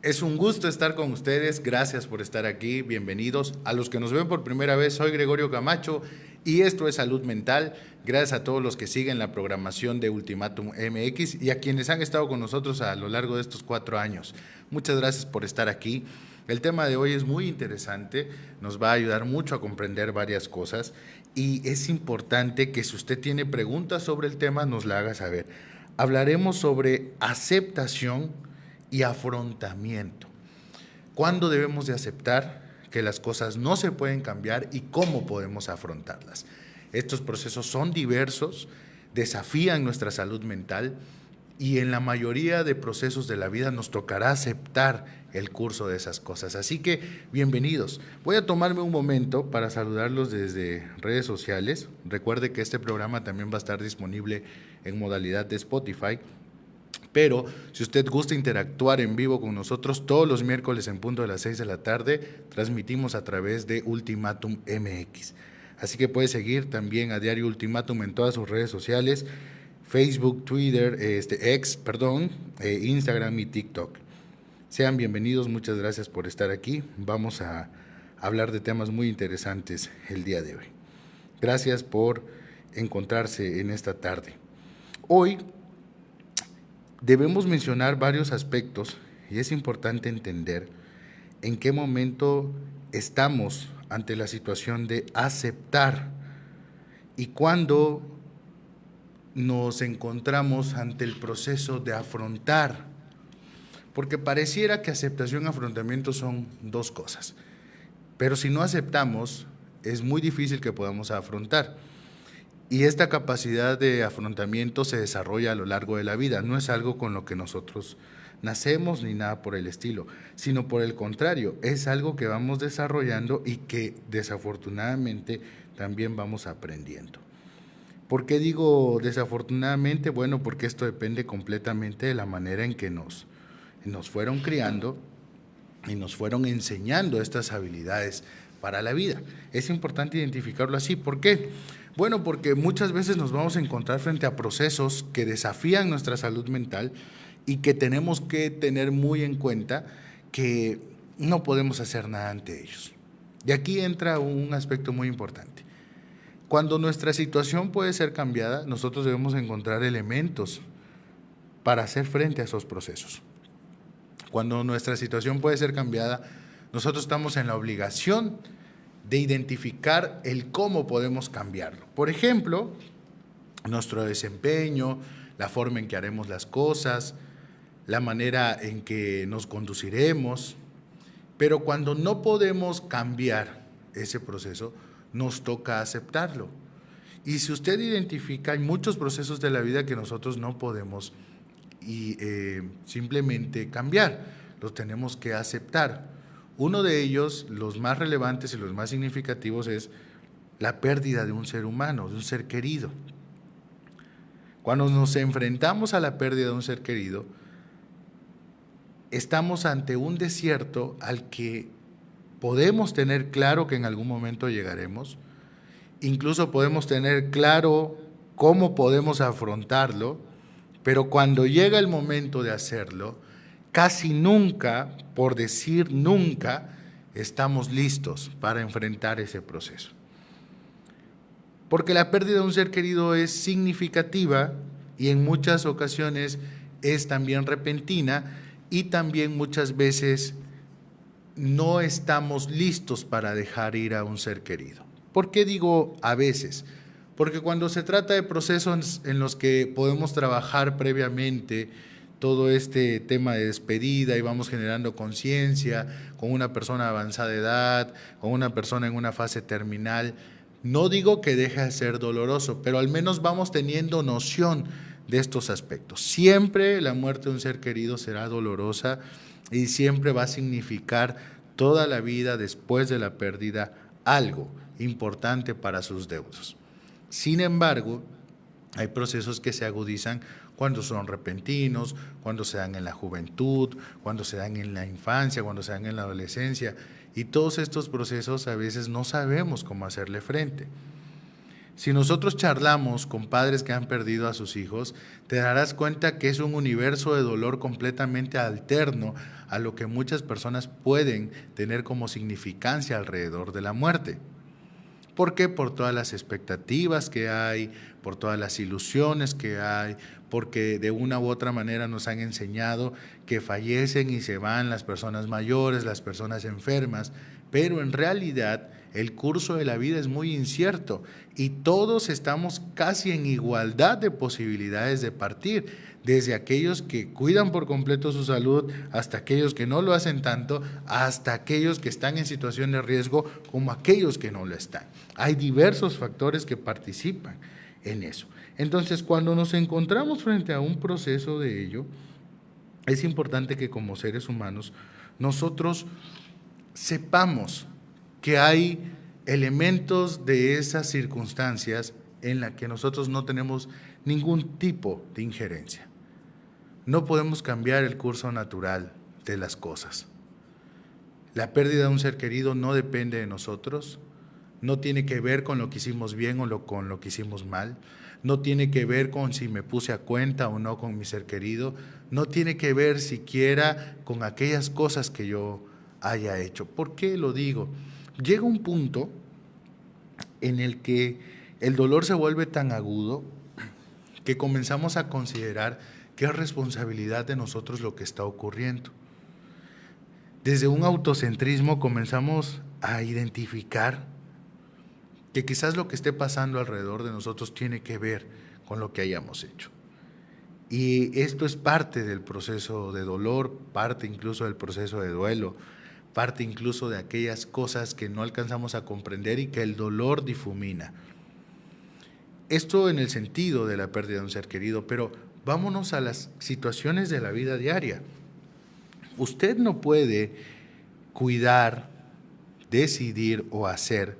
Es un gusto estar con ustedes, gracias por estar aquí, bienvenidos. A los que nos ven por primera vez, soy Gregorio Camacho y esto es Salud Mental. Gracias a todos los que siguen la programación de Ultimátum MX y a quienes han estado con nosotros a lo largo de estos 4 años. Muchas gracias por estar aquí. El tema de hoy es muy interesante, nos va a ayudar mucho a comprender varias cosas y es importante que si usted tiene preguntas sobre el tema nos la haga saber. Hablaremos sobre aceptación y afrontamiento. ¿Cuándo debemos de aceptar que las cosas no se pueden cambiar y cómo podemos afrontarlas? Estos procesos son diversos, desafían nuestra salud mental y en la mayoría de procesos de la vida nos tocará aceptar el curso de esas cosas. Así que bienvenidos. Voy a tomarme un momento para saludarlos desde redes sociales. Recuerde que este programa también va a estar disponible en modalidad de Spotify. Pero si usted gusta interactuar en vivo con nosotros, todos los miércoles en punto de las 6 de la tarde, transmitimos a través de Ultimátum MX. Así que puede seguir también a Diario Ultimátum en todas sus redes sociales, Facebook, Twitter, Instagram y TikTok. Sean bienvenidos, muchas gracias por estar aquí. Vamos a hablar de temas muy interesantes el día de hoy. Gracias por encontrarse en esta tarde. Hoy debemos mencionar varios aspectos y es importante entender en qué momento estamos ante la situación de aceptar y cuándo nos encontramos ante el proceso de afrontar. Porque pareciera que aceptación y afrontamiento son dos cosas, pero si no aceptamos es muy difícil que podamos afrontar. Y esta capacidad de afrontamiento se desarrolla a lo largo de la vida, no es algo con lo que nosotros nacemos ni nada por el estilo, sino por el contrario, es algo que vamos desarrollando y que desafortunadamente también vamos aprendiendo. ¿Por qué digo desafortunadamente? Bueno, porque esto depende completamente de la manera en que nos fueron criando y nos fueron enseñando estas habilidades para la vida. Es importante identificarlo así. ¿Por qué? Bueno, porque muchas veces nos vamos a encontrar frente a procesos que desafían nuestra salud mental y que tenemos que tener muy en cuenta que no podemos hacer nada ante ellos. Y aquí entra un aspecto muy importante. Cuando nuestra situación puede ser cambiada, nosotros debemos encontrar elementos para hacer frente a esos procesos. Cuando nuestra situación puede ser cambiada, nosotros estamos en la obligación de identificar el cómo podemos cambiarlo. Por ejemplo, nuestro desempeño, la forma en que haremos las cosas, la manera en que nos conduciremos. Pero cuando no podemos cambiar ese proceso, nos toca aceptarlo. Y si usted identifica, hay muchos procesos de la vida que nosotros no podemos simplemente cambiar, los tenemos que aceptar. Uno de ellos, los más relevantes y los más significativos, es la pérdida de un ser humano, de un ser querido. Cuando nos enfrentamos a la pérdida de un ser querido, estamos ante un desierto al que podemos tener claro que en algún momento llegaremos, incluso podemos tener claro cómo podemos afrontarlo, pero cuando llega el momento de hacerlo, casi nunca, por decir nunca, estamos listos para enfrentar ese proceso. Porque la pérdida de un ser querido es significativa y en muchas ocasiones es también repentina y también muchas veces no estamos listos para dejar ir a un ser querido. ¿Por qué digo a veces? Porque cuando se trata de procesos en los que podemos trabajar previamente todo este tema de despedida y vamos generando conciencia con una persona de avanzada edad, con una persona en una fase terminal, no digo que deje de ser doloroso, pero al menos vamos teniendo noción de estos aspectos. Siempre la muerte de un ser querido será dolorosa y siempre va a significar toda la vida después de la pérdida algo importante para sus deudos. Sin embargo, hay procesos que se agudizan cuando son repentinos, cuando se dan en la juventud, cuando se dan en la infancia, cuando se dan en la adolescencia. Y todos estos procesos a veces no sabemos cómo hacerle frente. Si nosotros charlamos con padres que han perdido a sus hijos, te darás cuenta que es un universo de dolor completamente alterno a lo que muchas personas pueden tener como significancia alrededor de la muerte. ¿Por qué? Por todas las expectativas que hay, por todas las ilusiones que hay, porque de una u otra manera nos han enseñado que fallecen y se van las personas mayores, las personas enfermas, pero en realidad el curso de la vida es muy incierto y todos estamos casi en igualdad de posibilidades de partir, desde aquellos que cuidan por completo su salud, hasta aquellos que no lo hacen tanto, hasta aquellos que están en situación de riesgo, como aquellos que no lo están. Hay diversos factores que participan en eso. Entonces, cuando nos encontramos frente a un proceso de ello, es importante que como seres humanos nosotros sepamos que hay elementos de esas circunstancias en las que nosotros no tenemos ningún tipo de injerencia. No podemos cambiar el curso natural de las cosas. La pérdida de un ser querido no depende de nosotros, no tiene que ver con lo que hicimos bien o con lo que hicimos mal, no tiene que ver con si me puse a cuenta o no con mi ser querido, no tiene que ver siquiera con aquellas cosas que yo haya hecho. ¿Por qué lo digo? Llega un punto en el que el dolor se vuelve tan agudo que comenzamos a considerar que es responsabilidad de nosotros lo que está ocurriendo. Desde un autocentrismo comenzamos a identificar que quizás lo que esté pasando alrededor de nosotros tiene que ver con lo que hayamos hecho. Y esto es parte del proceso de dolor, parte incluso del proceso de duelo, parte incluso de aquellas cosas que no alcanzamos a comprender y que el dolor difumina. Esto en el sentido de la pérdida de un ser querido, pero vámonos a las situaciones de la vida diaria. Usted no puede cuidar, decidir o hacer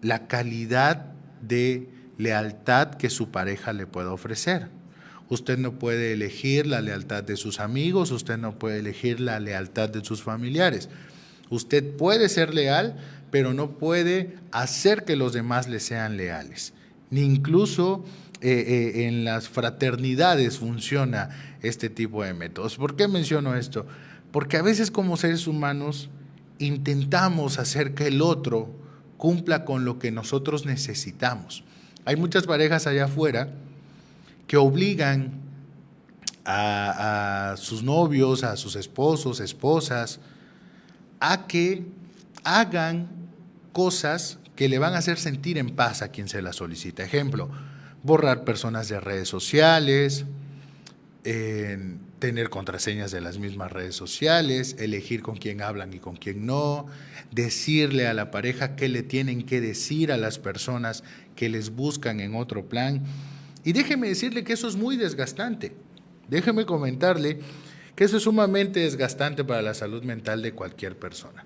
la calidad de lealtad que su pareja le pueda ofrecer. Usted no puede elegir la lealtad de sus amigos, usted no puede elegir la lealtad de sus familiares. Usted puede ser leal, pero no puede hacer que los demás le sean leales. Ni incluso en las fraternidades funciona este tipo de métodos. ¿Por qué menciono esto? Porque a veces como seres humanos intentamos hacer que el otro cumpla con lo que nosotros necesitamos. Hay muchas parejas allá afuera que obligan a sus novios, a sus esposos, esposas, a que hagan cosas que le van a hacer sentir en paz a quien se la solicita. Ejemplo, borrar personas de redes sociales, tener contraseñas de las mismas redes sociales, elegir con quién hablan y con quién no, decirle a la pareja qué le tienen que decir a las personas que les buscan en otro plan. Y déjeme decirle que eso es muy desgastante. Déjeme comentarle que eso es sumamente desgastante para la salud mental de cualquier persona,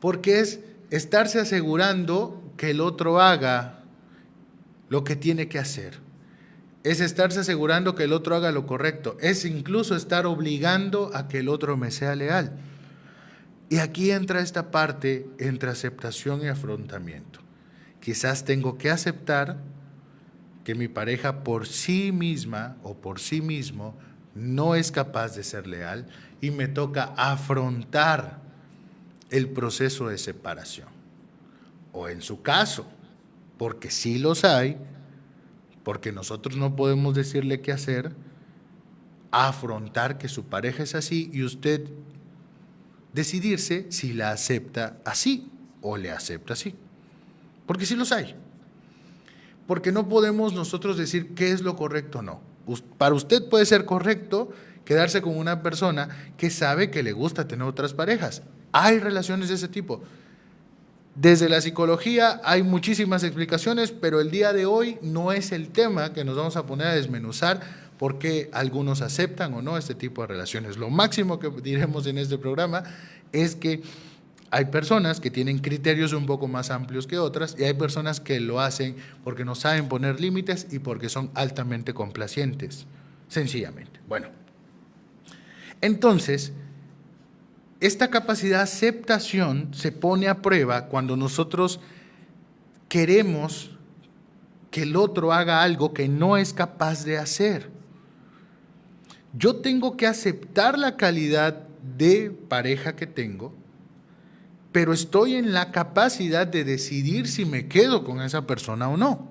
porque es estarse asegurando que el otro haga lo que tiene que hacer, es estarse asegurando que el otro haga lo correcto, es incluso estar obligando a que el otro me sea leal. Y aquí entra esta parte entre aceptación y afrontamiento. Quizás tengo que aceptar que mi pareja por sí misma o por sí mismo no es capaz de ser leal y me toca afrontar el proceso de separación. O en su caso, porque sí los hay, porque nosotros no podemos decirle qué hacer, afrontar que su pareja es así y usted decidirse si la acepta así o le acepta así. Porque sí los hay. Porque no podemos nosotros decir qué es lo correcto o no. Para usted puede ser correcto quedarse con una persona que sabe que le gusta tener otras parejas. Hay relaciones de ese tipo. Desde la psicología hay muchísimas explicaciones, pero el día de hoy no es el tema que nos vamos a poner a desmenuzar por qué algunos aceptan o no este tipo de relaciones. Lo máximo que diremos en este programa es que hay personas que tienen criterios un poco más amplios que otras y hay personas que lo hacen porque no saben poner límites y porque son altamente complacientes, sencillamente. Bueno, entonces, esta capacidad de aceptación se pone a prueba cuando nosotros queremos que el otro haga algo que no es capaz de hacer. Yo tengo que aceptar la calidad de pareja que tengo, pero estoy en la capacidad de decidir si me quedo con esa persona o no.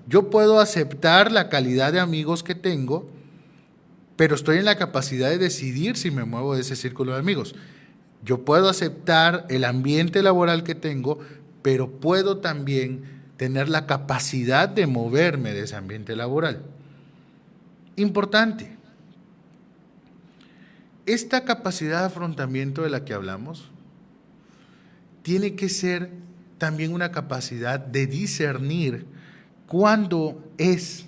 Yo puedo aceptar la calidad de amigos que tengo, pero estoy en la capacidad de decidir si me muevo de ese círculo de amigos. Yo puedo aceptar el ambiente laboral que tengo, pero puedo también tener la capacidad de moverme de ese ambiente laboral. Importante. Esta capacidad de afrontamiento de la que hablamos tiene que ser también una capacidad de discernir cuándo es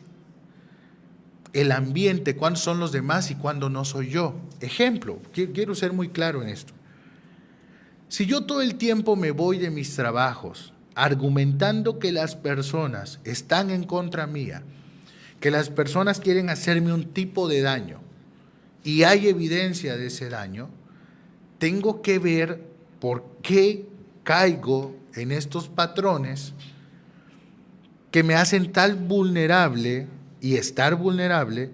el ambiente, cuándo son los demás y cuándo no soy yo. Ejemplo, quiero ser muy claro en esto. Si yo todo el tiempo me voy de mis trabajos argumentando que las personas están en contra mía, que las personas quieren hacerme un tipo de daño y hay evidencia de ese daño, tengo que ver por qué caigo en estos patrones que me hacen tan vulnerable y estar vulnerable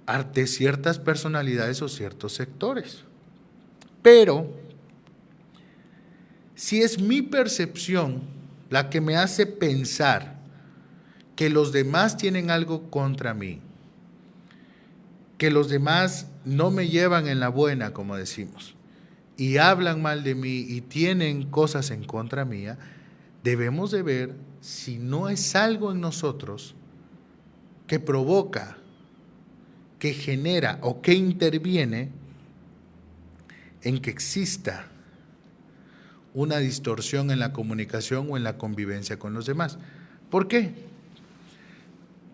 ante ciertas personalidades o ciertos sectores. Pero si es mi percepción la que me hace pensar que los demás tienen algo contra mí, que los demás no me llevan en la buena, como decimos, y hablan mal de mí y tienen cosas en contra mía, debemos de ver si no es algo en nosotros que provoca, que genera o que interviene en que exista una distorsión en la comunicación o en la convivencia con los demás. ¿Por qué?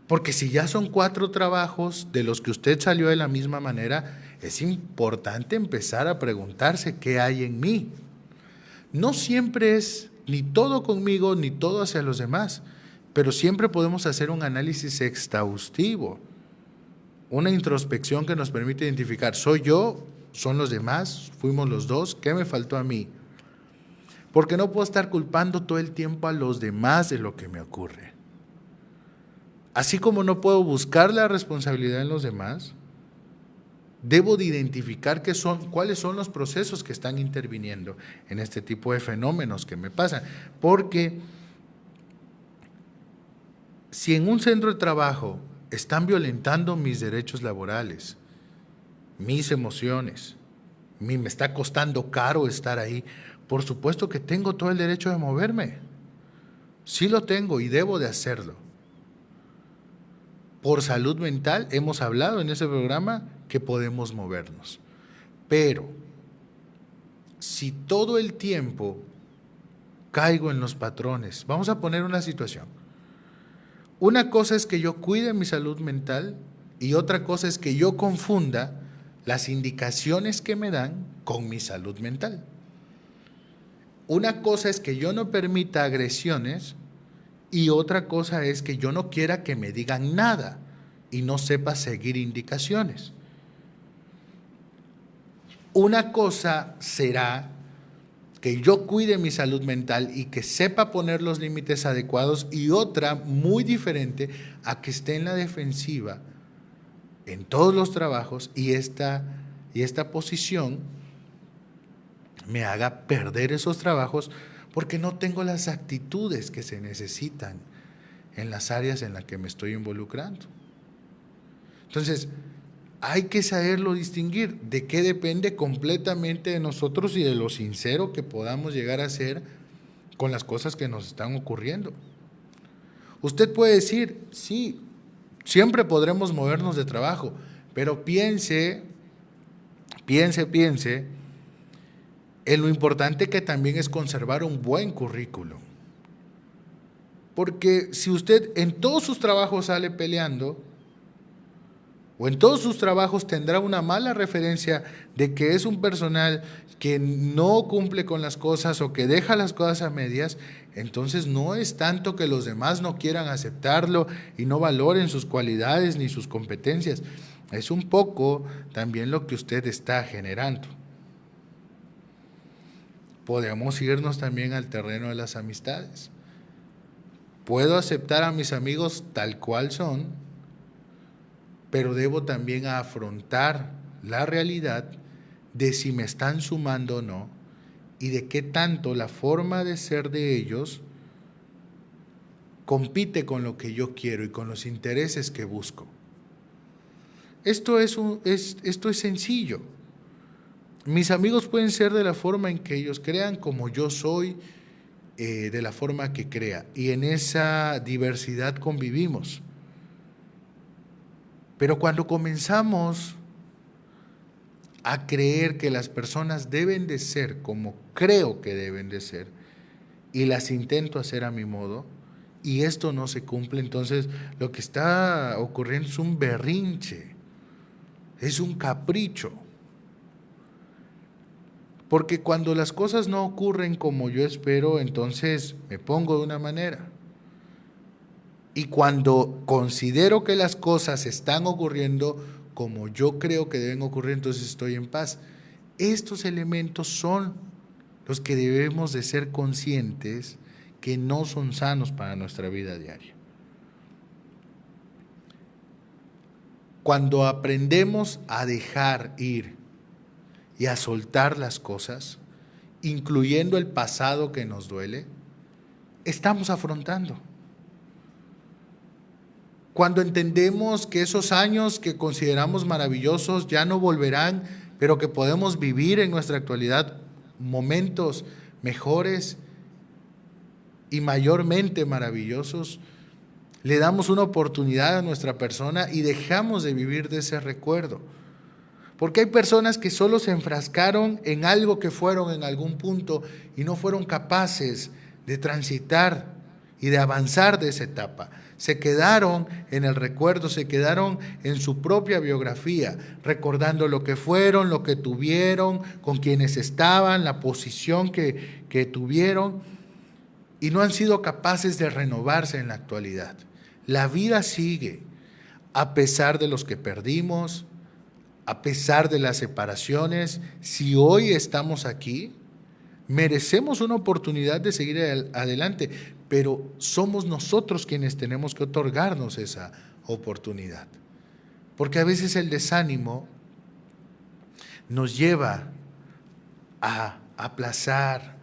Porque si ya son 4 trabajos de los que usted salió de la misma manera, es importante empezar a preguntarse qué hay en mí. No siempre es ni todo conmigo ni todo hacia los demás, pero siempre podemos hacer un análisis exhaustivo, una introspección que nos permite identificar, ¿soy yo? ¿Son los demás? ¿Fuimos los dos? ¿Qué me faltó a mí? Porque no puedo estar culpando todo el tiempo a los demás de lo que me ocurre. Así como no puedo buscar la responsabilidad en los demás, debo de identificar cuáles son los procesos que están interviniendo en este tipo de fenómenos que me pasan. Porque si en un centro de trabajo están violentando mis derechos laborales, mis emociones, me está costando caro estar ahí, por supuesto que tengo todo el derecho de moverme. Sí lo tengo y debo de hacerlo. Por salud mental hemos hablado en ese programa que podemos movernos. Pero si todo el tiempo caigo en los patrones, vamos a poner una situación. Una cosa es que yo cuide mi salud mental y otra cosa es que yo confunda las indicaciones que me dan con mi salud mental. Una cosa es que yo no permita agresiones y otra cosa es que yo no quiera que me digan nada y no sepa seguir indicaciones. Una cosa será que yo cuide mi salud mental y que sepa poner los límites adecuados y otra muy diferente a que esté en la defensiva en todos los trabajos y esta posición me haga perder esos trabajos porque no tengo las actitudes que se necesitan en las áreas en las que me estoy involucrando. Entonces, hay que saberlo distinguir, de qué depende completamente de nosotros y de lo sincero que podamos llegar a ser con las cosas que nos están ocurriendo. Usted puede decir, sí, siempre podremos movernos de trabajo, pero piense en lo importante que también es conservar un buen currículum. Porque si usted en todos sus trabajos sale peleando, o en todos sus trabajos tendrá una mala referencia de que es un personal que no cumple con las cosas o que deja las cosas a medias, entonces no es tanto que los demás no quieran aceptarlo y no valoren sus cualidades ni sus competencias, es un poco también lo que usted está generando. Podemos irnos también al terreno de las amistades. Puedo aceptar a mis amigos tal cual son, pero debo también afrontar la realidad de si me están sumando o no y de qué tanto la forma de ser de ellos compite con lo que yo quiero y con los intereses que busco. Esto es sencillo. Mis amigos pueden ser de la forma en que ellos crean, como yo soy, de la forma que crea. Y en esa diversidad convivimos. Pero cuando comenzamos a creer que las personas deben de ser como creo que deben de ser, y las intento hacer a mi modo, y esto no se cumple, entonces lo que está ocurriendo es un berrinche, es un capricho. Porque cuando las cosas no ocurren como yo espero, entonces me pongo de una manera. Y cuando considero que las cosas están ocurriendo como yo creo que deben ocurrir, entonces estoy en paz. Estos elementos son los que debemos de ser conscientes que no son sanos para nuestra vida diaria. Cuando aprendemos a dejar ir y a soltar las cosas, incluyendo el pasado que nos duele, estamos afrontando. Cuando entendemos que esos años que consideramos maravillosos ya no volverán, pero que podemos vivir en nuestra actualidad momentos mejores y mayormente maravillosos, le damos una oportunidad a nuestra persona y dejamos de vivir de ese recuerdo. Porque hay personas que solo se enfrascaron en algo que fueron en algún punto y no fueron capaces de transitar y de avanzar de esa etapa. Se quedaron en el recuerdo, se quedaron en su propia biografía, recordando lo que fueron, lo que tuvieron, con quienes estaban, la posición que tuvieron, y no han sido capaces de renovarse en la actualidad. La vida sigue, a pesar de los que perdimos, a pesar de las separaciones. Si hoy estamos aquí, merecemos una oportunidad de seguir adelante, pero somos nosotros quienes tenemos que otorgarnos esa oportunidad. Porque a veces el desánimo nos lleva a aplazar,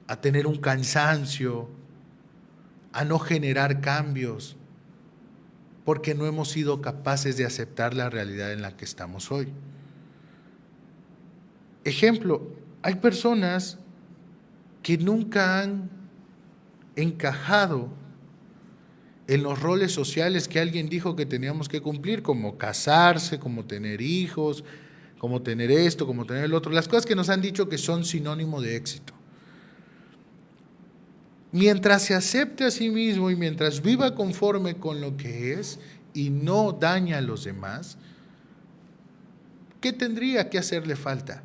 a tener un cansancio, a no generar cambios, porque no hemos sido capaces de aceptar la realidad en la que estamos hoy. Ejemplo, hay personas que nunca han encajado en los roles sociales que alguien dijo que teníamos que cumplir, como casarse, como tener hijos, como tener esto, como tener el otro, las cosas que nos han dicho que son sinónimo de éxito. Mientras se acepte a sí mismo y mientras viva conforme con lo que es y no daña a los demás, ¿qué tendría que hacerle falta?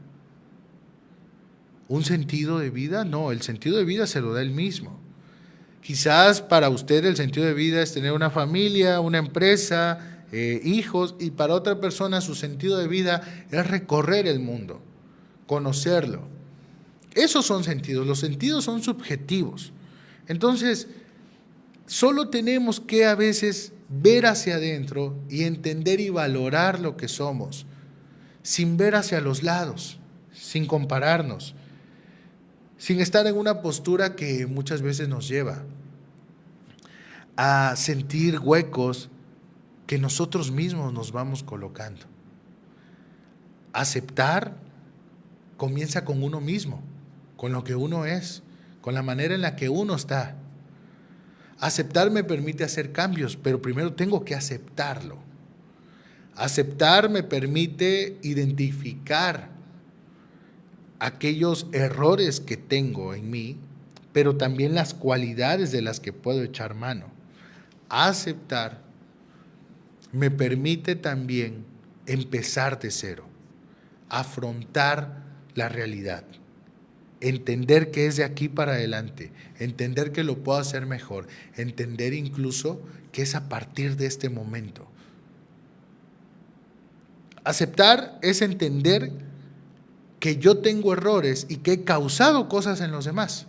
¿Un sentido de vida? No, el sentido de vida se lo da él mismo. Quizás para usted el sentido de vida es tener una familia, una empresa, hijos, y para otra persona su sentido de vida es recorrer el mundo, conocerlo. Esos son sentidos, los sentidos son subjetivos. Entonces, solo tenemos que a veces ver hacia adentro y entender y valorar lo que somos, sin ver hacia los lados, sin compararnos, sin estar en una postura que muchas veces nos lleva a sentir huecos que nosotros mismos nos vamos colocando. Aceptar comienza con uno mismo, con lo que uno es, con la manera en la que uno está. Aceptar me permite hacer cambios, pero primero tengo que aceptarlo. Aceptar me permite identificar aquellos errores que tengo en mí, pero también las cualidades de las que puedo echar mano. Aceptar me permite también empezar de cero, afrontar la realidad, entender que es de aquí para adelante, entender que lo puedo hacer mejor, entender incluso que es a partir de este momento. Aceptar es entender que yo tengo errores y que he causado cosas en los demás.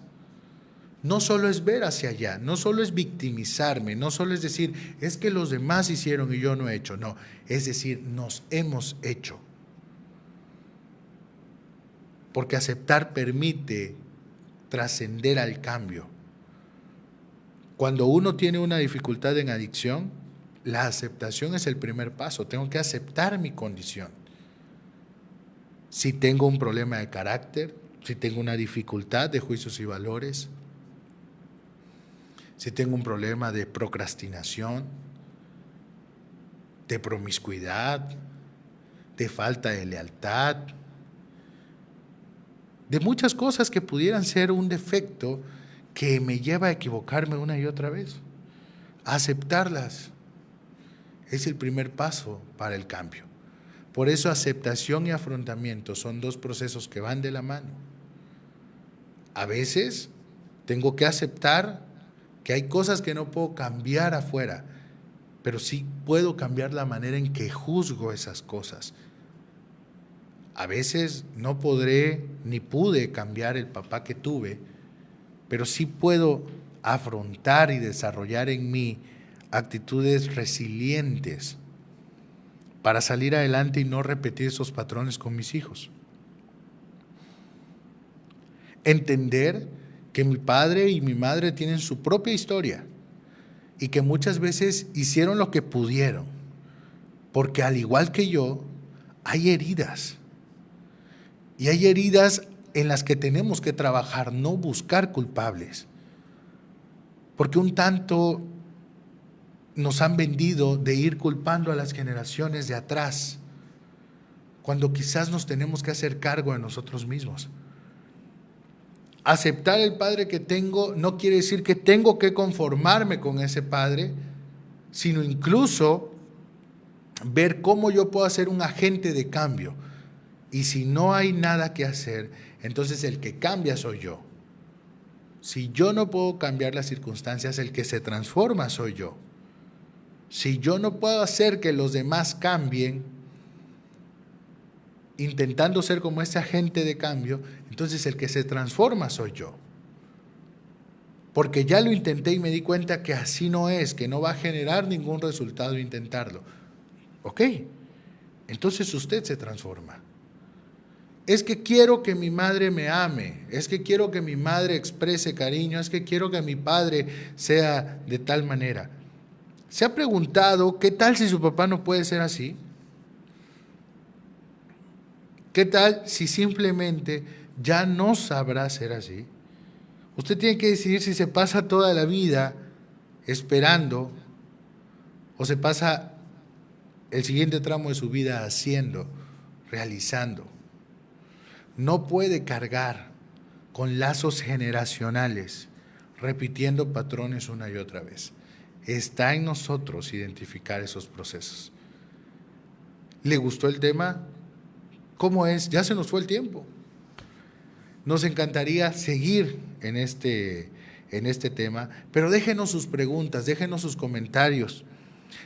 no solo es ver hacia allá, no solo es victimizarme, no solo es decir, es que los demás hicieron y yo no he hecho, no, es decir, nos hemos hecho. Porque aceptar permite trascender al cambio. Cuando uno tiene una dificultad en adicción, la aceptación es el primer paso. Tengo que aceptar mi condición. Si tengo un problema de carácter, si tengo una dificultad de juicios y valores, si tengo un problema de procrastinación, de promiscuidad, de falta de lealtad, de muchas cosas que pudieran ser un defecto que me lleva a equivocarme una y otra vez. Aceptarlas es el primer paso para el cambio. Por eso aceptación y afrontamiento son dos procesos que van de la mano. A veces tengo que aceptar que hay cosas que no puedo cambiar afuera, pero sí puedo cambiar la manera en que juzgo esas cosas. A veces no podré ni pude cambiar el papá que tuve, pero sí puedo afrontar y desarrollar en mí actitudes resilientes para salir adelante y no repetir esos patrones con mis hijos. Entender que mi padre y mi madre tienen su propia historia y que muchas veces hicieron lo que pudieron, porque al igual que yo, hay heridas. Y hay heridas en las que tenemos que trabajar, no buscar culpables. Porque un tanto nos han vendido de ir culpando a las generaciones de atrás, cuando quizás nos tenemos que hacer cargo de nosotros mismos. Aceptar el padre que tengo no quiere decir que tengo que conformarme con ese padre, sino incluso ver cómo yo puedo ser un agente de cambio. Y si no hay nada que hacer, entonces el que cambia soy yo. Si yo no puedo cambiar las circunstancias, el que se transforma soy yo. Si yo no puedo hacer que los demás cambien, intentando ser como ese agente de cambio, entonces el que se transforma soy yo. Porque ya lo intenté y me di cuenta que así no es, que no va a generar ningún resultado intentarlo. Ok, entonces usted se transforma. Es que quiero que mi madre me ame, es que quiero que mi madre exprese cariño, es que quiero que mi padre sea de tal manera. ¿Se ha preguntado qué tal si su papá no puede ser así? ¿Qué tal si simplemente ya no sabrá ser así? Usted tiene que decidir si se pasa toda la vida esperando o se pasa el siguiente tramo de su vida haciendo, realizando. No puede cargar con lazos generacionales, repitiendo patrones una y otra vez. Está en nosotros identificar esos procesos. ¿Le gustó el tema? ¿Cómo es? Ya se nos fue el tiempo. Nos encantaría seguir en este tema, pero déjenos sus preguntas, déjenos sus comentarios.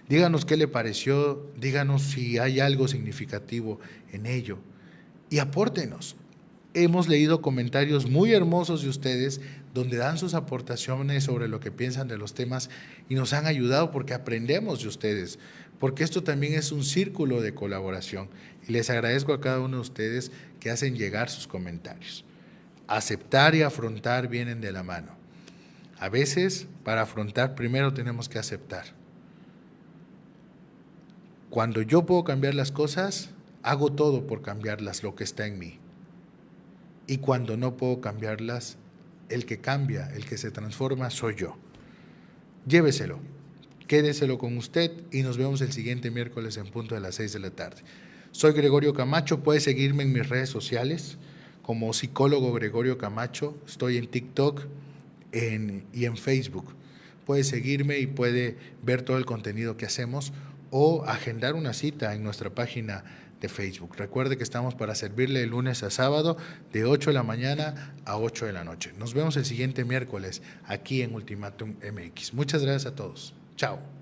Díganos qué le pareció, díganos si hay algo significativo en ello. Y apórtenos. Hemos leído comentarios muy hermosos de ustedes donde dan sus aportaciones sobre lo que piensan de los temas y nos han ayudado porque aprendemos de ustedes, porque esto también es un círculo de colaboración y les agradezco a cada uno de ustedes que hacen llegar sus comentarios. Aceptar y afrontar vienen de la mano. A veces, para afrontar, primero tenemos que aceptar. Cuando yo puedo cambiar las cosas, hago todo por cambiarlas, lo que está en mí. Y cuando no puedo cambiarlas, el que cambia, el que se transforma, soy yo. Lléveselo, quédeselo con usted y nos vemos el siguiente miércoles en punto de las 6 de la tarde. Soy Gregorio Camacho, puede seguirme en mis redes sociales como psicólogo Gregorio Camacho. Estoy en TikTok y en Facebook. Puede seguirme y puede ver todo el contenido que hacemos o agendar una cita en nuestra página de Facebook. Recuerde que estamos para servirle de lunes a sábado de 8 de la mañana a 8 de la noche. Nos vemos el siguiente miércoles aquí en Ultimátum MX. Muchas gracias a todos. Chao.